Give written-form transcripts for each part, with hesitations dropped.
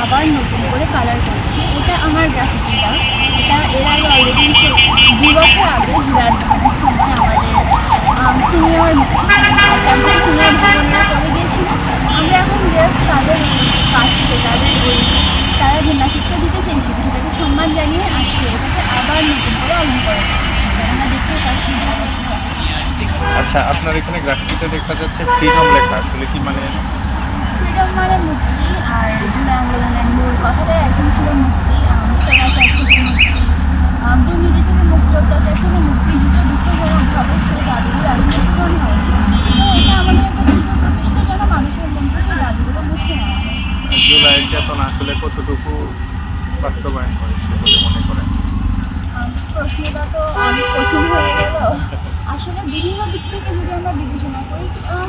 আবার নতুন করে কালার করছি। এটা আমার গ্রাফিটিটা, এটা এর আগে অলরেডি 2 বছর আগে জুলাই আন্দোলনের সময় আমাদের সিনিয়র ক্যাম্পাসে সিনিয়র ভাবনরা করে দিয়েছিল। আমরা এখন জাস্ট তাদের কাজকে তারা যে মেসেজটা দিতে চেয়েছিল সেটাকে সম্মান জানিয়ে আজকে এটাকে আবার নতুন করে অলঙ্করণ করছি। আমরা দেখতেই পাচ্ছি। আচ্ছা, আপনার এখানে গ্রাফিটিতে দেখা যাচ্ছে ফ্রিডম লেখা, আসলে কি মানে? ফ্রিডম মানে মুক্তি, আর জুলাই আন্দোলনের মূল কথাটাই একদম ছিল মুক্তি, স্বৈরাচার থেকে মুক্তি, দুর্নীতি থেকে মুক্তি, অত্যাচার থেকে মুক্তি। দুঃখজনকভাবে সেই দাবিগুলো এখনো পূরণ হয়নি। তো এটা আমাদের একটা দীর্ঘ প্রচেষ্টা যেন মানুষের মন থেকে দাবিগুলো মুছে নেওয়া যায়। জুলাই চেতনা আসলে কতটুকু বাস্তবায়ন হয়েছে বলে মনে করেন? প্রশ্নটা তো অনেক কঠিন হয়ে গেল। আসলে বিভিন্ন দিক থেকে যদি আমরা বিবেচনা করি,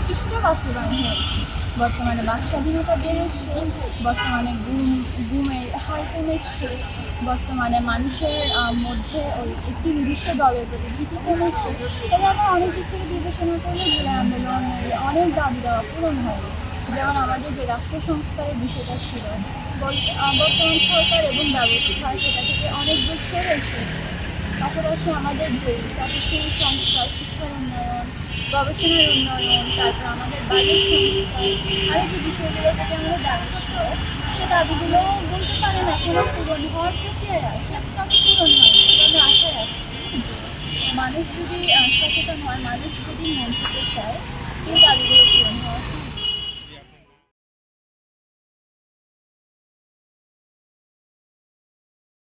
কিছুটা বাস্তবায়ন হয়েছে। বর্তমানে বাক স্বাধীনতা বেড়েছে, বর্তমানে গুমের হার কমেছে, বর্তমানে মানুষের মধ্যে ওই একটি নির্দিষ্ট দলের প্রতি ভীতি কমেছে। তবে আমরা অনেক দিক থেকে বিবেচনা করলে জুলাই আন্দোলনের অনেক দাবি দেওয়া পূরণ হয়নি। যেমন আমাদের যে রাষ্ট্র সংস্কারের বিষয়টা ছিল, বর্তমান সরকার এবং ব্যবস্থা সেটা থেকে অনেক দূর সরে এসেছে। পাশাপাশি আমাদের যে প্রশাসনিক সংস্কার, শিক্ষার উন্নয়ন, গবেষণার উন্নয়ন, তারপর আমাদের বাজেট সংস্কার, আরও যে বিষয়গুলোর প্রতি আমাদের দাবি ছিল, সে দাবিগুলো বলতে পারেন এখনও পূরণ হওয়ার প্রক্রিয়ায় আছে, তবে পূরণ হয়নি। তবে আমরা আশা রাখছি যে মানুষ যদি সচেতন হয়, মানুষ যদি মন থেকে চায়, এই দাবিগুলো পূরণ হওয়ার